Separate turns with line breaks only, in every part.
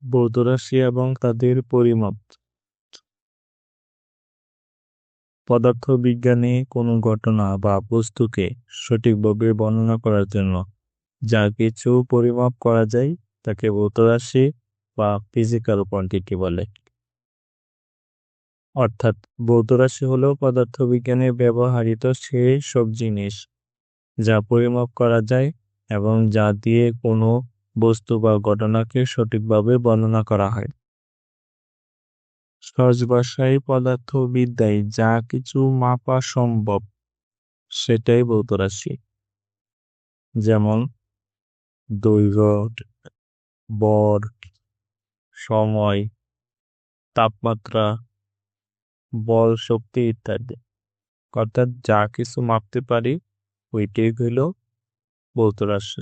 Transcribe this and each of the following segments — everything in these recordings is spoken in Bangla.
ভৌত রাশি এবং তাদের পরিমাপ। পদার্থবিজ্ঞানে কোনো ঘটনা বা বস্তুকে সঠিকভাবে বর্ণনা করার জন্য যা কিছু পরিমাপ করা যায় তাকে ভৌত রাশি বা ফিজিক্যাল কোয়ান্টিটি বলে। অর্থাৎ ভৌত রাশি হলো পদার্থবিজ্ঞানে ব্যবহৃত সেই সব জিনিস যা পরিমাপ করা যায় এবং যা দিয়ে কোনো বস্তু বা ঘটনাকে সঠিকভাবে বর্ণনা করা হয়। সহজ ভাষায় পদার্থবিদ্যায় যা কিছু মাপা সম্ভব সেটাই ভৌত রাশি। যেমন দৈর্ঘ্য, ভর, সময়, তাপমাত্রা, বল, শক্তি ইত্যাদি। অর্থাৎ যা কিছু মাপতে পারি ওইটাই হইল ভৌত রাশি।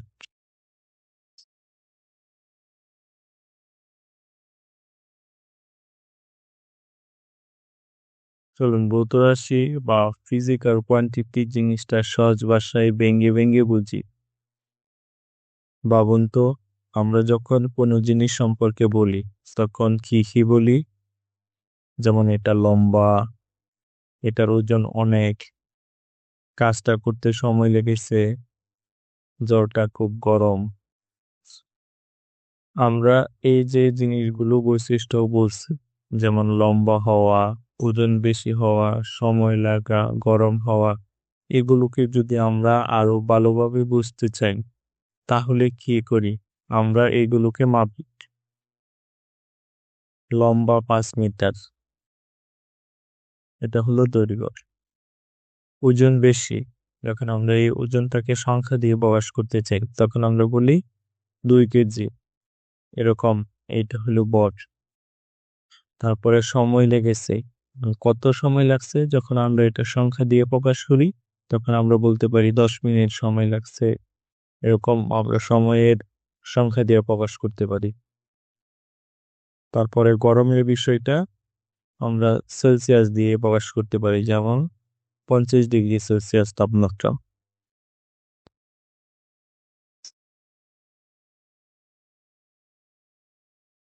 চলুন ভৌত রাশি বা ফিজিক্যাল কোয়ান্টিটি জিনিসটা সহজ ভাষায় ভেঙে ভেঙে বুঝি। ভাবুন তো, আমরা যখন কোনো জিনিস সম্পর্কে বলি তখন কি কি বলি? যেমন এটা লম্বা, এটার ওজন অনেক, কাজটা করতে সময় লেগেছে, জ্বরটা খুব গরম। আমরা এই যে জিনিসগুলো বৈশিষ্ট্য বলছি, যেমন লম্বা হওয়া, ওজন বেশি হওয়া, সময় লাগা, গরম হওয়া, এগুলোকে যদি আমরা আরো ভালোভাবে বুঝতে চাই তাহলে কি করি? আমরা এগুলোকে মাপি। লম্বা 5 মিটার, এটা হলো দৈর্ঘ্য। ওজন বেশি, যখন আমরা এই ওজনটাকে সংখ্যা দিয়ে প্রকাশ করতে চাই তখন আমরা বলি 2 কেজি, এরকম। এইটা হলো ভর। তারপরে সময় লেগেছে, কত সময় লাগছে যখন আমরা এটা সংখ্যা দিয়ে প্রকাশ করি তখন আমরা বলতে পারি 10 মিনিট সময় লাগছে, এরকম আমরা সময়ের সংখ্যা দিয়ে প্রকাশ করতে পারি। তারপরে গরমের বিষয়টা আমরা সেলসিয়াস দিয়ে প্রকাশ করতে পারি, যেমন 50 ডিগ্রি সেলসিয়াস তাপমাত্রা।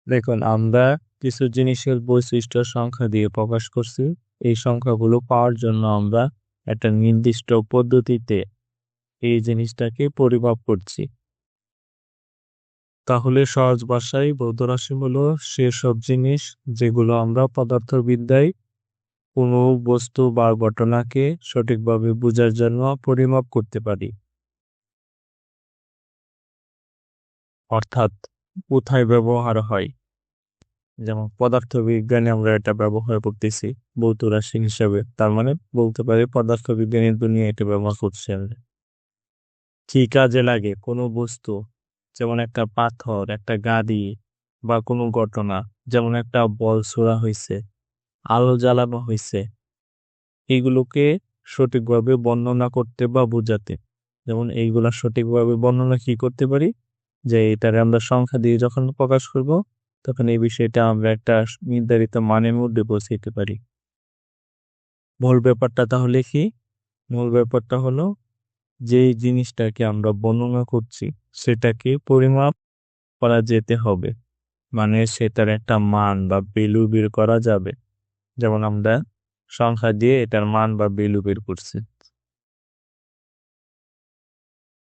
দেখুন, আমরা কিছু জিনিসের বৈশিষ্ট্য সংখ্যা দিয়ে প্রকাশ করছি। এই সংখ্যাগুলো পাওয়ার জন্য আমরা একটা নির্দিষ্ট পদ্ধতিতে এই জিনিসটাকে পরিমাপ করছি। তাহলে সহজ ভাষায় ভৌত রাশি হলো সেসব জিনিস যেগুলো আমরা পদার্থবিদ্যায় কোনো বস্তু বা ঘটনাকে সঠিকভাবে বোঝার জন্য পরিমাপ করতে পারি। অর্থাৎ কোথায় ব্যবহার হয়, যেমন পদার্থবিজ্ঞানে আমরা এটা ব্যবহার করতেছি ভৌত রাশি হিসাবে, তার মানে বলতে পারি পদার্থবিজ্ঞানের দুনিয়া এটা ব্যবহার করছে আমরা। কি কাজে লাগে কোনো বস্তু, যেমন একটা পাথর, একটা গাড়ি, বা কোনো ঘটনা, যেমন একটা বল ছোড়া হয়েছে, আলো জ্বালানো হয়েছে, এগুলোকে সঠিকভাবে বর্ণনা করতে বা বোঝাতে। যেমন এইগুলা সঠিকভাবে বর্ণনা কি করতে পারি, যে এটারে আমরা সংখ্যা দিয়ে যখন প্রকাশ করব তখন এই বিষয়টা আমরা একটা নির্ধারিত মানের মধ্যে পৌঁছাইতে পারি। মূল ব্যাপারটা তাহলে কি? মূল ব্যাপারটা হলো যে জিনিসটাকে আমরা বর্ণনা করছি সেটাকে পরিমাপ করা যেতে হবে, মানে সেটার একটা মান বা ভ্যালু বের করা যাবে। যেমন আমরা সংখ্যা দিয়ে এটার মান বা ভ্যালু বের করছি।